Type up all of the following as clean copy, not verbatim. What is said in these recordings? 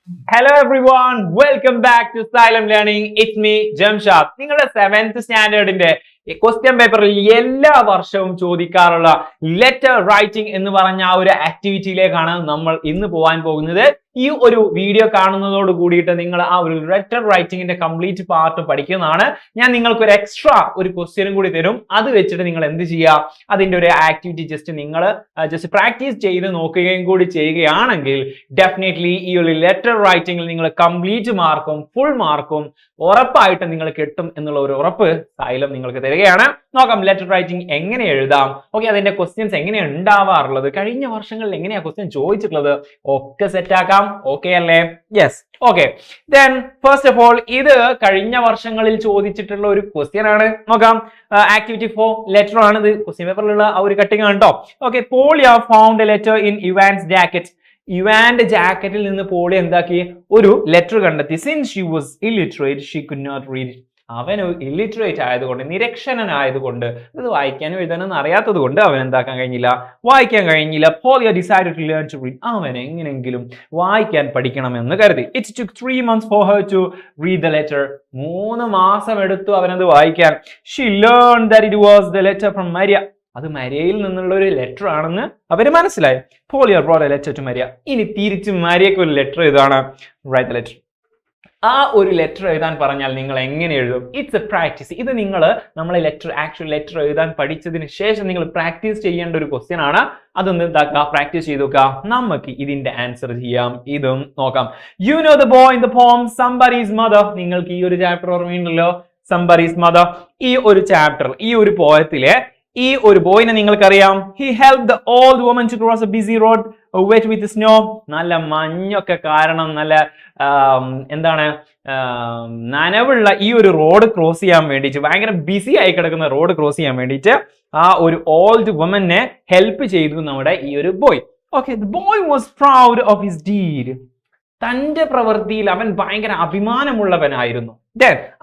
Hello everyone, welcome back to Style Learning. It's me, Jamshad. നിങ്ങളുടെ 7th സ്റ്റാൻഡേർഡിന്റെ question പേപ്പറിൽ എല്ലാ വർഷവും ചോദിക്കാറുള്ള ലെറ്റർ റൈറ്റിംഗ് എന്ന് പറഞ്ഞ ആ ഒരു ആക്ടിവിറ്റിയിലേക്കാണ് നമ്മൾ ഇന്ന് പോകാൻ പോകുന്നത്. ഈ ഒരു വീഡിയോ കാണുന്നതോട് കൂടിയിട്ട് നിങ്ങൾ ആ ഒരു ലെറ്റർ റൈറ്റിംഗിന്റെ കംപ്ലീറ്റ് പാർട്ട് പഠിക്കുന്നതാണ്. ഞാൻ നിങ്ങൾക്ക് ഒരു എക്സ്ട്രാ ഒരു ക്വസ്റ്റ്യനും കൂടി തരും. അത് വെച്ചിട്ട് നിങ്ങൾ എന്ത് ചെയ്യുക, അതിന്റെ ഒരു ആക്ടിവിറ്റി നിങ്ങൾ ജസ്റ്റ് പ്രാക്ടീസ് ചെയ്ത് നോക്കുകയും കൂടി ചെയ്യുകയാണെങ്കിൽ ഡെഫിനറ്റ്ലി ഈ ഒരു ലെറ്റർ റൈറ്റിംഗിൽ നിങ്ങൾ കംപ്ലീറ്റ് മാർക്കും ഫുൾ മാർക്കും ഉറപ്പായിട്ട് നിങ്ങൾ കിട്ടും എന്നുള്ള ഒരു ഉറപ്പ് സൈലം നിങ്ങൾക്ക് തരികയാണ്. നോക്കാം ലെറ്റർ റൈറ്റിംഗ് എങ്ങനെ എഴുതാം. ഓക്കെ, അതിന്റെ ക്വസ്റ്റ്യൻസ് എങ്ങനെയാണ് ഉണ്ടാവാറുള്ളത്, കഴിഞ്ഞ വർഷങ്ങളിൽ എങ്ങനെയാ ക്വസ്റ്റ്യൻ ചോദിച്ചിട്ടുള്ളത്, ഒക്കെ സെറ്റ് ആക്കാം. ഓക്കെ അല്ലേ? Yes. Okay, then first of all ഇത് കഴിഞ്ഞ വർഷങ്ങളിൽ ചോദിച്ചിട്ടുള്ള ഒരു ക്വസ്റ്റ്യൻ ആണ്. നോക്കാം. ആക്ടിവിറ്റി 4 ലെറ്റർ ആണ്. ഇത് ക്വസ്റ്റ്യൻ പേപ്പറിലുള്ള ആ ഒരു കട്ടിങ് ആണ് കേട്ടോ. Okay, Polya found a letter in Ivan's jacket. ഇവാന്റെ ജാക്കറ്റിൽ നിന്ന് പോളി എന്താക്കി, ഒരു ലെറ്റർ കണ്ടെത്തി. Since she was illiterate she could not read. അവൻ ഇല്ലിറ്ററേറ്റ് ആയതുകൊണ്ട്, നിരക്ഷരനായതുകൊണ്ട്, ഇത് വായിക്കാനും എഴുതാനും അറിയാത്തത് കൊണ്ട് അവൻ എന്താക്കാൻ കഴിഞ്ഞില്ല, വായിക്കാൻ കഴിഞ്ഞില്ല. Polya decided to learn to read. അവൻ എങ്ങനെയെങ്കിലും വായിക്കാൻ പഠിക്കണമെന്ന് കരുതി. It took 3 months for her to read the letter. 3 മാസം എടുത്തു അവനത് വായിക്കാൻ. She learned that it was the letter from Maria. അത് മരിയയിൽ നിന്നുള്ള ഒരു ലെറ്റർ ആണെന്ന് അവര് മനസ്സിലായി. പോളിയ brought a letter to Maria. ഇനി തിരിച്ച് മരിയക്ക് ഒരു ലെറ്റർ എഴുതാണ്. Write the letter. ആ ഒരു ലെറ്റർ എഴുതാൻ പറഞ്ഞാൽ നിങ്ങൾ എങ്ങനെ എഴുതും? It's a practice. ഇത് നമ്മളെ ആക്ച്വൽ ലെറ്റർ എഴുതാൻ പഠിച്ചതിന് ശേഷം നിങ്ങൾ പ്രാക്ടീസ് ചെയ്യേണ്ട ഒരു ക്വസ്റ്റ്യൻ ആണ്. അതൊന്ന് എന്താക്കുക, പ്രാക്ടീസ് ചെയ്ത് നോക്കുക. നമുക്ക് ഇതിന്റെ ആൻസർ ചെയ്യാം. ഇതും നോക്കാം. You know the boy in the poem somebody's mother. നിങ്ങൾക്ക് ഈ ഒരു ചാപ്റ്റർ ഓർമ്മയുണ്ടല്ലോ, സംബഡീസ് മദർ. ഈ ഒരു ചാപ്റ്റർ, ഈ ഒരു പോയത്തിലെ ഈ ഒരു ബോയിനെ നിങ്ങൾക്കറിയാം. He help the old woman to cross a busy road wet with snow. നല്ല മഞ്ഞൊക്കെ കാരണം നല്ല എന്താണ് നനവുള്ള ഈ ഒരു റോഡ് ക്രോസ് ചെയ്യാൻ വേണ്ടിയിട്ട്, ഭയങ്കര ബിസി ആയി കിടക്കുന്ന റോഡ് ക്രോസ് ചെയ്യാൻ വേണ്ടിയിട്ട് ആ ഒരു ഓൾഡ് വുമനെ ഹെൽപ്പ് ചെയ്തു നമ്മുടെ ഈ ഒരു boy. Okay, the boy was proud of his deed. തന്റെ പ്രവൃത്തിയിൽ അവൻ ഭയങ്കര അഭിമാനമുള്ളവനായിരുന്നു.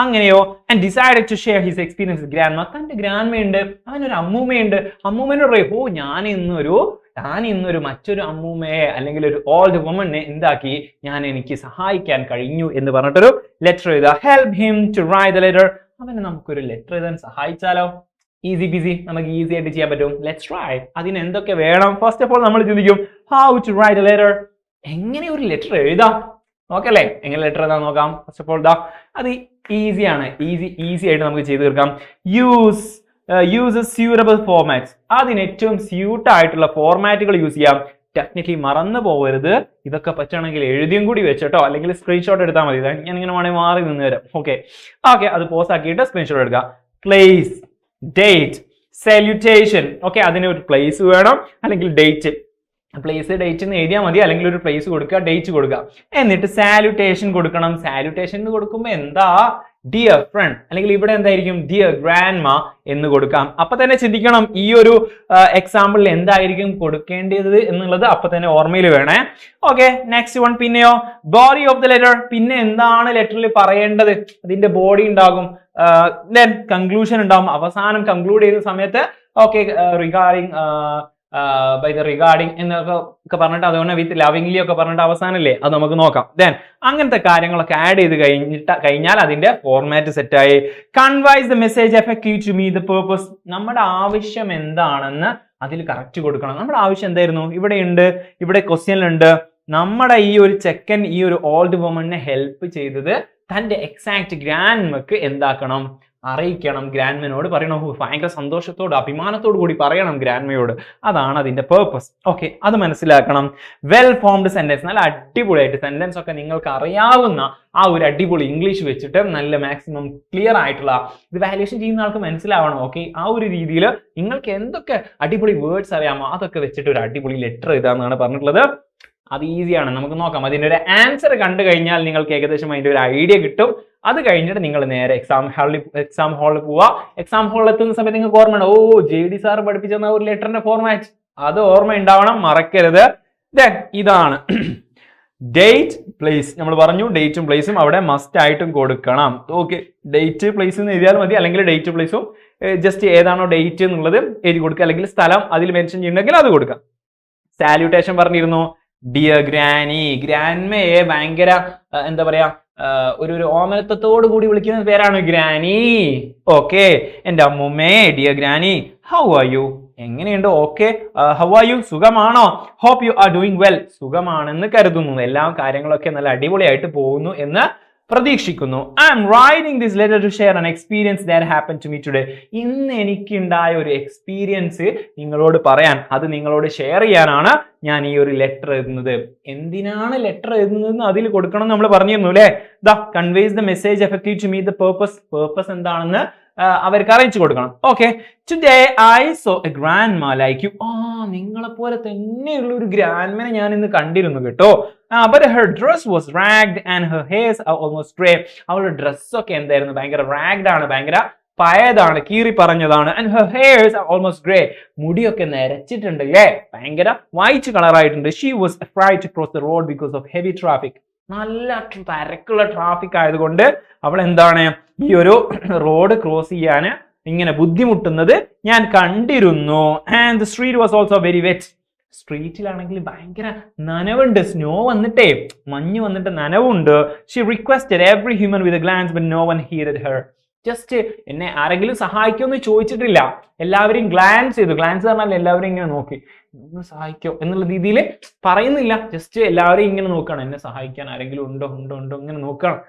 അങ്ങനെയോ and decided to share his experience with grandma. തന്റെ ഗ്രാൻഡ്മയുണ്ട്, അവനൊരു അമ്മൂമ്മയുണ്ട്. അമ്മൂമ്മനോട് പറയും, ഓ ഞാൻ ഇന്നൊരു മറ്റൊരു അമ്മൂമ്മയെ അല്ലെങ്കിൽ ഒരു ഓൾഡ് വുമനെ എന്താക്കി, എനിക്ക് സഹായിക്കാൻ കഴിഞ്ഞു എന്ന് പറഞ്ഞിട്ടൊരു ലെറ്റർ എഴുതുക. Help him to write the letter. അവനെ നമുക്കൊരു ലെറ്റർ എഴുതാൻ സഹായിച്ചാലോ? ഈസി ബിസി, നമുക്ക് ഈസി ആയിട്ട് ചെയ്യാൻ പറ്റും. Let's try. അതിന് എന്തൊക്കെ വേണം? ഫസ്റ്റ് ഓഫ് ഓൾ നമ്മൾ ചിന്തിക്കും, how to write a letter. എങ്ങനെ ഒരു ലെറ്റർ എഴുതാം? ഓക്കെ അല്ലേ? എങ്ങനെ ലെറ്റർ എഴുതാൻ നോക്കാം. ഫസ്റ്റ് ഓഫ് ഓൾ അത് ഈസിയാണ്. ഈസി ആയിട്ട് നമുക്ക് ചെയ്തു തീർക്കാം. Use suitable formats. അതിന് ഏറ്റവും സ്യൂട്ട് ആയിട്ടുള്ള ഫോർമാറ്റുകൾ യൂസ് ചെയ്യാം. ഡെഫിനറ്റ്ലി മറന്നു പോകരുത്. ഇതൊക്കെ പറ്റുകയാണെങ്കിൽ എഴുതിയും കൂടി വെച്ചിട്ടോ അല്ലെങ്കിൽ സ്ക്രീൻഷോട്ട് എടുത്താൽ മതി. ഞാൻ ഇങ്ങനെ വേണമെങ്കിൽ മാറി നിന്ന് തരാം. ഓക്കെ, അത് പോസ് ആക്കിയിട്ട് സ്ക്രീൻഷോട്ട് എടുക്കുക. Place, date, salutation. ഓക്കെ, അതിന് ഒരു പ്ലേസ് വേണം അല്ലെങ്കിൽ ഡേറ്റ്. പ്ലേസ് ഡേറ്റ് എന്ന് എഴുതിയാൽ മതി, അല്ലെങ്കിൽ ഒരു പ്ലേസ് കൊടുക്കുക, ഡേറ്റ് കൊടുക്കുക. എന്നിട്ട് സാല്യൂട്ടേഷൻ കൊടുക്കണം. സാല്യൂട്ടേഷൻ കൊടുക്കുമ്പോൾ എന്താ, ഡിയർ ഫ്രണ്ട്, അല്ലെങ്കിൽ ഇവിടെ എന്തായിരിക്കും, ഡിയർ ഗ്രാൻഡ്മ എന്ന് കൊടുക്കാം. അപ്പൊ തന്നെ ചിന്തിക്കണം ഈ ഒരു എക്സാമ്പിളിൽ എന്തായിരിക്കും കൊടുക്കേണ്ടത് എന്നുള്ളത് അപ്പൊ തന്നെ ഓർമ്മയിൽ വേണേ. Okay, next one. പിന്നെയോ ബോഡി ഓഫ് ദ ലെറ്റർ. പിന്നെ എന്താണ് ലെറ്ററിൽ പറയേണ്ടത്? അതിന്റെ ബോഡി ഉണ്ടാകും, ദെൻ കൺക്ലൂഷൻ ഉണ്ടാകും. അവസാനം കൺക്ലൂഡ് ചെയ്യുന്ന സമയത്ത് okay regarding by the regarding എന്നൊക്കെ പറഞ്ഞിട്ട്, അതുകൊണ്ട് വിത്ത് ലവിംഗ്ലി ഒക്കെ പറഞ്ഞിട്ട് അവസാനല്ലേ, അത് നമുക്ക് നോക്കാം. ദെൻ അങ്ങനത്തെ കാര്യങ്ങളൊക്കെ ആഡ് ചെയ്ത് കഴിഞ്ഞാൽ അതിന്റെ ഫോർമാറ്റ് സെറ്റായി. Conveys the message effective to me the purpose. നമ്മുടെ ആവശ്യം എന്താണെന്ന് അതിൽ കറക്റ്റ് കൊടുക്കണം. നമ്മുടെ ആവശ്യം എന്തായിരുന്നു? ഇവിടെ ക്വസ്റ്റ്യനിലുണ്ട്, നമ്മുടെ ഈ ഒരു ചെക്കൻ ഈ ഒരു ഓൾഡ് വുമനെ ഹെൽപ്പ് ചെയ്തത് തന്റെ എക്സാക്ട് ഗ്രാൻഡ്മക്ക് എന്താക്കണം, അറിയിക്കണം. ഗ്രാൻഡ്മനോട് പറയണം. ഭയങ്കര സന്തോഷത്തോട് അഭിമാനത്തോടു കൂടി പറയണം ഗ്രാൻഡ്മയോട്. അതാണ് അതിന്റെ പേർപ്പസ്. ഓക്കെ, അത് മനസ്സിലാക്കണം. Well formed sentence. നല്ല അടിപൊളിയായിട്ട് സെന്റൻസ് ഒക്കെ നിങ്ങൾക്ക് അറിയാവുന്ന ആ ഒരു അടിപൊളി ഇംഗ്ലീഷ് വെച്ചിട്ട് നല്ല മാക്സിമം ക്ലിയർ ആയിട്ടുള്ള, ഇത് വാല്യൂഷൻ ചെയ്യുന്ന ആൾക്ക് മനസ്സിലാവണം. ഓക്കെ, ആ ഒരു രീതിയിൽ നിങ്ങൾക്ക് എന്തൊക്കെ അടിപൊളി വേർഡ്സ് അറിയാമോ അതൊക്കെ വെച്ചിട്ട് ഒരു അടിപൊളി ലെറ്റർ എഴുതാന്നാണ് പറഞ്ഞിട്ടുള്ളത്. അത് ഈസിയാണ്. നമുക്ക് നോക്കാം. അതിന്റെ ഒരു ആൻസർ കണ്ടു കഴിഞ്ഞാൽ നിങ്ങൾക്ക് ഏകദേശം അതിന്റെ ഒരു ഐഡിയ കിട്ടും. അത് കഴിഞ്ഞിട്ട് നിങ്ങൾ നേരെ എക്സാം ഹാളിൽ പോവുക. എക്സാം ഹാളിൽ എത്തുന്ന സമയത്ത് നിങ്ങൾക്ക് ഓർമ്മയുണ്ട്, ഓ JD സാർ പഠിപ്പിച്ച ഒരു ലെറ്ററിന്റെ ഫോർമാറ്റ്, അത് ഓർമ്മ ഉണ്ടാവണം, മറക്കരുത്. ഇതാണ് ഡേറ്റ്, പ്ലേസ്. നമ്മൾ പറഞ്ഞു ഡേറ്റും പ്ലേസും അവിടെ മസ്റ്റ് ആയിട്ടും കൊടുക്കണം. ഓക്കെ, ഡേറ്റ് പ്ലേസ് എന്ന് എഴുതിയാൽ മതി, അല്ലെങ്കിൽ ഡേറ്റ് പ്ലേസും ജസ്റ്റ് ഏതാണോ ഡേറ്റ് എന്നുള്ളത് എഴുതി കൊടുക്കുക, അല്ലെങ്കിൽ സ്ഥലം അതിൽ മെൻഷൻ ചെയ്യുന്നുണ്ടെങ്കിൽ അത് കൊടുക്കാം. സാല്യൂട്ടേഷൻ പറഞ്ഞിരുന്നു. Dear granny. ഗ്രാൻഡ്മയെ ഭയങ്കര എന്താ പറയാ ഒരു ഓമനത്വത്തോടു കൂടി വിളിക്കുന്ന പേരാണ് ഗ്രാനി. ഓക്കെ, എന്റെ അമ്മുമ്മേ, dear granny, how are you? എങ്ങനെയുണ്ട്? Okay, how are you? സുഖമാണോ? Hope you are doing well. സുഖമാണെന്ന് കരുതുന്നു. എല്ലാ കാര്യങ്ങളൊക്കെ നല്ല അടിപൊളിയായിട്ട് പോകുന്നു എന്ന് പ്രതീക്ഷിക്കുന്നു. I am writing this letter to share an experience that happen to me today. ഇന്ന് എനിക്കുണ്ടായ ഒരു എക്സ്പീരിയൻസ് നിങ്ങളോട് പറയാൻ, അത് നിങ്ങളോട് ഷെയർ ചെയ്യാനാണ് ഞാൻ ഈ ഒരു ലെറ്റർ എഴുതുന്നത്. എന്തിനാണ് ലെറ്റർ എഴുതുന്നതെന്ന് അതിൽ കൊടുക്കണം നമ്മൾ പറഞ്ഞിരുന്നു അല്ലേ? The conveys the message effective to me the purpose എന്താണെന്ന് അവർക്ക് അറിയിച്ചു കൊടുക്കണം. Okay, today I saw a grandma like you. നിങ്ങളെ പോലെ തന്നെയുള്ള ഒരു ഗ്രാൻഡ്മനെ ഞാൻ ഇന്ന് കണ്ടിരുന്നു കേട്ടോ. But her dress was ragged and her hairs are almost gray. അവളുടെ ഡ്രസ്സൊക്കെ എന്തായിരുന്നു? ഭയങ്കര ragged ആണ്, ഭയങ്കര പഴയതാണ്, കീറി പറഞ്ഞതാണ്. And her hairs are almost gray. മുടിയൊക്കെ നരച്ചിട്ടുണ്ട് അല്ലേ? ഭയങ്കര white കളറായിട്ടുണ്ട്. She was afraid to cross the road because of heavy traffic. നല്ല തിരക്കുള്ള ട്രാഫിക് ആയതുകൊണ്ട് അവൾ എന്താണ് ഈ ഒരു റോഡ് ക്രോസ് ചെയ്യാൻ ഇങ്ങനെ ബുദ്ധിമുട്ടുന്നത് ഞാൻ കണ്ടിരുന്നു. And the street was also very wet. സ്ട്രീറ്റിലാണെങ്കിൽ ഭയങ്കര നനവുണ്ട്, സ്നോ വന്നിട്ടേ, മഞ്ഞ് വന്നിട്ട് നനവുണ്ട്. She requested every human with a glance but no one heeded her. Just എന്നെ ആരെങ്കിലും സഹായിക്കുമെന്ന് ചോദിച്ചിട്ടില്ല, എല്ലാവരെയും ഗ്ലാൻസ് ചെയ്തു. ഗ്ലാൻസ് പറഞ്ഞാൽ എല്ലാവരും ഇങ്ങനെ നോക്കി, ഒന്ന് സഹായിക്കോ എന്നുള്ള രീതിയിൽ പറയുന്നില്ല, ജസ്റ്റ് എല്ലാവരെയും ഇങ്ങനെ നോക്കണം, എന്നെ സഹായിക്കാൻ ആരെങ്കിലും ഉണ്ടോ ഉണ്ടോ ഉണ്ടോ ഇങ്ങനെ നോക്കണം.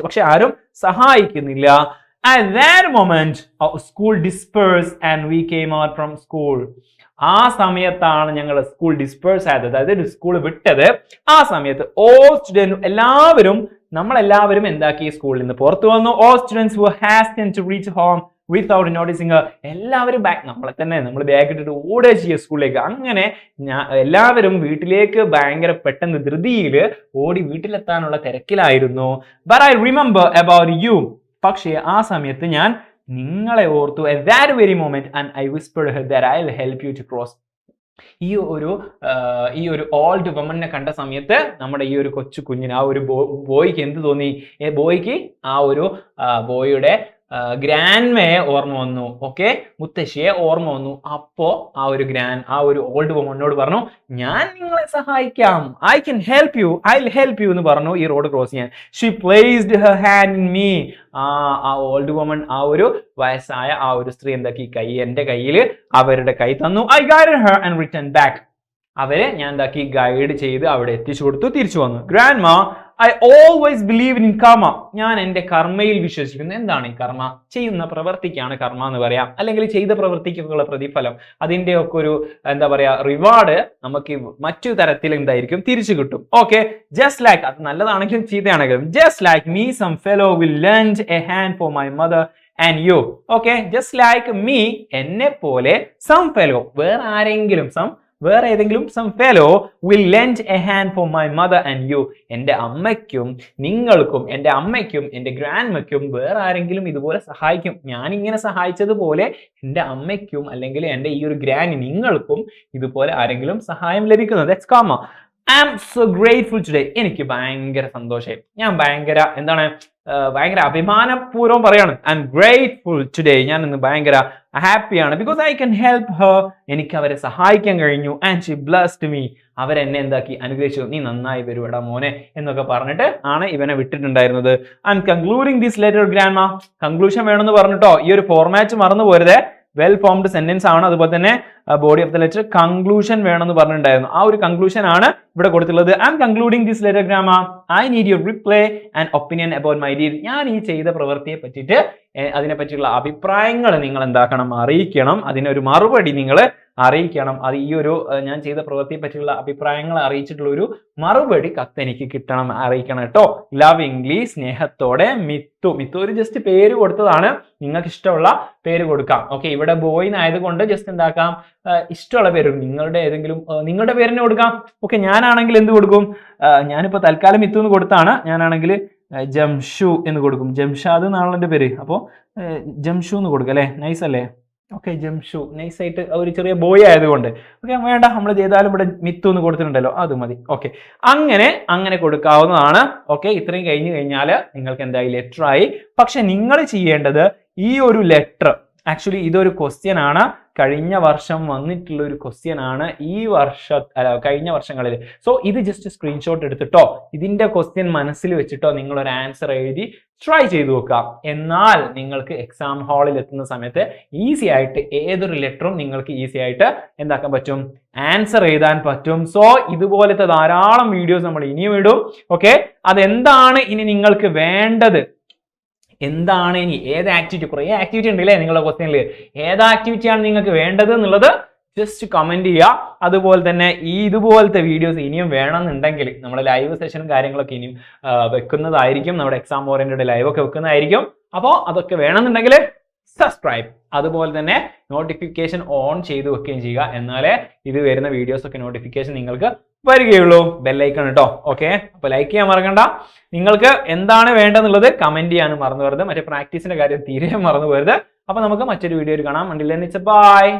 പക്ഷെ ആരും സഹായിക്കുന്നില്ല. At that moment our school dispersed and we came out from school. ആ സമയത്താണ് ഞങ്ങൾ സ്കൂൾ ഡിസ്പേഴ്സ് ആയത്, അതായത് സ്കൂൾ വിട്ടത്. ആ സമയത്ത് all students, നമ്മളെല്ലാവരും എന്താക്കി? സ്കൂളിൽ നിന്ന് പുറത്തു വന്നു. All students were hastened to reach home without noticing her. എല്ലാവരും നമ്മൾ ബാഗ് ഇട്ടിട്ട് ഓടുക ചെയ്യുക സ്കൂളിലേക്ക്. അങ്ങനെ എല്ലാവരും വീട്ടിലേക്ക് ഭയങ്കര പെട്ടെന്ന് ധൃതിയിൽ ഓടി വീട്ടിലെത്താനുള്ള തിരക്കിലായിരുന്നു. But I remember about you. പക്ഷേ ആ സമയത്ത് ഞാൻ നിങ്ങളെ ഓർത്തു. At that very moment and I whispered her that I'll help you to cross. ഈ ഒരു ഓൾഡ് വുമനെ കണ്ട സമയത്ത് നമ്മുടെ ഈ ഒരു കൊച്ചു കുഞ്ഞിന്, ആ ഒരു ബോയ്ക്ക് എന്ത് തോന്നി? ബോയ്ക്ക് ആ ഒരു ബോയുടെ ഗ്രാൻഡ്മയെ ഓർമ്മ വന്നു. ഓക്കെ, മുത്തശ്ശിയെ ഓർമ്മ വന്നു. അപ്പോ ആ ഒരു ഓൾഡ് വുമനോട് പറഞ്ഞു, ഞാൻ നിങ്ങളെ സഹായിക്കാം, I can help you, I help you എന്ന് പറഞ്ഞു ഈ റോഡ് ക്രോസ് ചെയ്യാൻ. She placed her hand in me. ആ ഓൾഡ് വുമൺ, ആ ഒരു വയസ്സായ ആ ഒരു സ്ത്രീ എന്താക്കി? എന്റെ കയ്യിൽ അവരുടെ കൈ തന്നു. I guided her and return back. അവരെ ഞാൻ എന്താക്കി? ഗൈഡ് ചെയ്ത് അവിടെ എത്തിച്ചു കൊടുത്തു, തിരിച്ചു വന്നു. Grandma, I always believe in കർമ്മ. ഞാൻ എന്റെ കർമ്മയിൽ വിശ്വസിക്കുന്നു. എന്താണ് ഈ കർമ്മ? ചെയ്യുന്ന പ്രവൃത്തിക്കാണ് കർമ്മ എന്ന് പറയാം, അല്ലെങ്കിൽ ചെയ്ത പ്രവൃത്തിക്കുള്ള പ്രതിഫലം, അതിന്റെ ഒക്കെ ഒരു എന്താ പറയാ റിവാർഡ് നമുക്ക് മറ്റു തരത്തിൽ എന്തായിരിക്കും? തിരിച്ചു കിട്ടും. ഓക്കെ, ജസ്റ്റ് ലൈക്ക്, അത് നല്ലതാണെങ്കിലും ചീത്തയാണെങ്കിലും, just like me some fellow will lend a hand for my mother and you. Okay, just like me, എന്നെ പോലെ, സം ഫെലോ, വേറെ ഏതെങ്കിലും some fellow will lend a hand for my mother and you. എൻ്റെ അമ്മയ്ക്കും നിങ്ങൾക്കും, എൻ്റെ അമ്മയ്ക്കും എൻ്റെ ഗ്രാൻഡ്മയ്ക്കും വേറെ ആരെങ്കിലും ഇതുപോലെ സഹായിക്കും. ഞാൻ ഇങ്ങനെ സഹായിച്ചതുപോലെ എൻ്റെ അമ്മയ്ക്കും അല്ലെങ്കിൽ എൻ്റെ ഈ ഒരു ഗ്രാൻഡ് നിങ്ങൾക്കും ഇതുപോലെ ആരെങ്കിലും സഹായം ലഭിക്കുന്നു. That's karma. I am so grateful today. എനിക്ക് ഭയങ്കര സന്തോഷമായി. ഞാൻ ഭയങ്കര അഭിമാനപൂർവ്വം പറയാണ്. I M grateful today. ഞാൻ ഇന്ന് ഭയങ്കര ഹാപ്പിയാണ്. Because I can help Har. എനിക്ക് അവരെ സഹായിക്കാൻ കഴിഞ്ഞു. And she blessed me. അവരെന്നെ എന്താക്കി? അനുഗ്രഹിച്ചു. നീ നന്നായി വരുവടാ മോനെ എന്നൊക്കെ പറഞ്ഞിട്ട് ആണ് ഇവനെ വിട്ടിട്ടുണ്ടായിരുന്നത്. I am concluding this letter grandma. Conclusion വേണമെന്ന് പറഞ്ഞിട്ടോ, ഈ ഒരു ഫോർമാറ്റ് മറന്നു പോരുതേ. വെൽ ഫോംഡ് സെന്റൻസ് ആണ്. അതുപോലെ തന്നെ body of the letter conclusion വേണമെന്ന് പറഞ്ഞിട്ടുണ്ടായിരുന്നു. ആ ഒരു കൺക്ലൂഷൻ ആണ് ഇവിടെ കൊടുത്തിട്ടുള്ളത്. I am concluding this letter grandma. I need your reply and opinion about my deed. ഞാൻ ഈ ചെയ്ത പ്രവൃത്തിയെ പറ്റിയിട്ട് അതിനെ പറ്റിയുള്ള അഭിപ്രായങ്ങൾ നിങ്ങൾ എന്താക്കണം? അറിയിക്കണം. അതിനൊരു മറുപടി നിങ്ങൾ അറിയിക്കണം. അത് ഈ ഒരു ഞാൻ ചെയ്ത പ്രവൃത്തിയെ പറ്റിയുള്ള അഭിപ്രായങ്ങൾ അറിയിച്ചിട്ടുള്ള ഒരു മറുപടി കത്ത് എനിക്ക് കിട്ടണം, അറിയിക്കണം കേട്ടോ. ലവിംഗ്ലി, സ്നേഹത്തോടെ, മിത്തു. മിത്തു ഒരു ജസ്റ്റ് പേര് കൊടുത്തതാണ്. നിങ്ങൾക്ക് ഇഷ്ടമുള്ള പേര് കൊടുക്കാം. ഓക്കെ, ഇവിടെ ബോയ് ആയതുകൊണ്ട് ജസ്റ്റ് എന്താക്കാം? ഇഷ്ടമുള്ള പേര്, നിങ്ങളുടെ പേരിന് കൊടുക്കാം. ഓക്കെ, ഞാനാണെങ്കിൽ എന്ത് കൊടുക്കും? ഞാനിപ്പോ തൽക്കാലം മിത്തു എന്ന് കൊടുത്താണ്. ഞാനാണെങ്കിൽ ജംഷു എന്ന് കൊടുക്കും. ജംഷാദ് എന്നാണല്ലോ എൻ്റെ പേര്. അപ്പോൾ ജംഷു എന്ന് കൊടുക്കും അല്ലേ? നൈസ് അല്ലേ? ഓക്കെ, ജംഷു നൈസായിട്ട് ഒരു ചെറിയ ബോയ് ആയതുകൊണ്ട്. ഓക്കെ, വേണ്ട, നമ്മൾ ചെയ്താലും ഇവിടെ മിത്തു എന്ന് കൊടുത്തിട്ടുണ്ടല്ലോ, അത് മതി. ഓക്കെ, അങ്ങനെ കൊടുക്കാവുന്നതാണ്. ഓക്കെ, ഇത്രയും കഴിഞ്ഞു കഴിഞ്ഞാൽ നിങ്ങൾക്ക് എന്തായി? ലെറ്റർ ആയി. പക്ഷെ നിങ്ങൾ ചെയ്യേണ്ടത് ഈ ഒരു ലെറ്റർ, ആക്ച്വലി ഇതൊരു ക്വസ്റ്റ്യൻ ആണ്. കഴിഞ്ഞ വർഷം വന്നിട്ടുള്ള ഒരു ക്വസ്റ്റ്യൻ ആണ് കഴിഞ്ഞ വർഷങ്ങളിൽ. സോ ഇത് ജസ്റ്റ് സ്ക്രീൻഷോട്ട് എടുത്തിട്ടോ ഇതിന്റെ ക്വസ്റ്റ്യൻ മനസ്സിൽ വെച്ചിട്ടോ നിങ്ങൾ ഒരു ആൻസർ എഴുതി ട്രൈ ചെയ്ത് നോക്കാം. എന്നാൽ നിങ്ങൾക്ക് എക്സാം ഹാളിൽ എത്തുന്ന സമയത്ത് ഈസി ആയിട്ട് ഏതൊരു ലെറ്ററും നിങ്ങൾക്ക് ഈസി ആയിട്ട് എന്താക്കാൻ പറ്റും, ആൻസർ എഴുതാൻ പറ്റും. സോ ഇതുപോലത്തെ ധാരാളം വീഡിയോസ് നമ്മൾ ഇനിയും ഇടും. ഓക്കെ, അതെന്താണ് ഇനി നിങ്ങൾക്ക് വേണ്ടത്, എന്താണ് ഇനി ഏത് ആക്ടിവിറ്റി, കുറേ ആക്ടിവിറ്റി ഉണ്ടല്ലേ നിങ്ങളുടെ ക്വസ്റ്റ്യനിൽ, ഏത് ആക്ടിവിറ്റിയാണ് നിങ്ങൾക്ക് വേണ്ടത് എന്നുള്ളത് ജസ്റ്റ് കമന്റ് ചെയ്യുക. അതുപോലെ തന്നെ ഇതുപോലത്തെ വീഡിയോസ് ഇനിയും വേണമെന്നുണ്ടെങ്കിൽ നമ്മുടെ ലൈവ് സെഷനും കാര്യങ്ങളൊക്കെ ഇനിയും വെക്കുന്നതായിരിക്കും. നമ്മുടെ എക്സാം ഓറിയന്റഡ് ലൈവ് ഒക്കെ വെക്കുന്നതായിരിക്കും. അപ്പോൾ അതൊക്കെ വേണമെന്നുണ്ടെങ്കിൽ സബ്സ്ക്രൈബ്, അതുപോലെ തന്നെ നോട്ടിഫിക്കേഷൻ ഓൺ ചെയ്ത് വെക്കുകയും ചെയ്യുക. എന്നാലേ ഇത് വരുന്ന വീഡിയോസ് ഒക്കെ നോട്ടിഫിക്കേഷൻ നിങ്ങൾക്ക് വരികയുള്ളൂ. ബെല്ലൈക്കൺ കേട്ടോ. ഓക്കെ, അപ്പൊ ലൈക്ക് ചെയ്യാൻ മറക്കണ്ട. നിങ്ങൾക്ക് എന്താണ് വേണ്ടതെന്നുള്ളത് കമന്റ് ചെയ്യാനും മറന്നു പോകരുത്. മറ്റേ പ്രാക്ടീസിന്റെ കാര്യം തീരെ മറന്നു പോകരുത്. അപ്പൊ നമുക്ക് മറ്റൊരു വീഡിയോയിൽ കാണാം. until then it's a bye.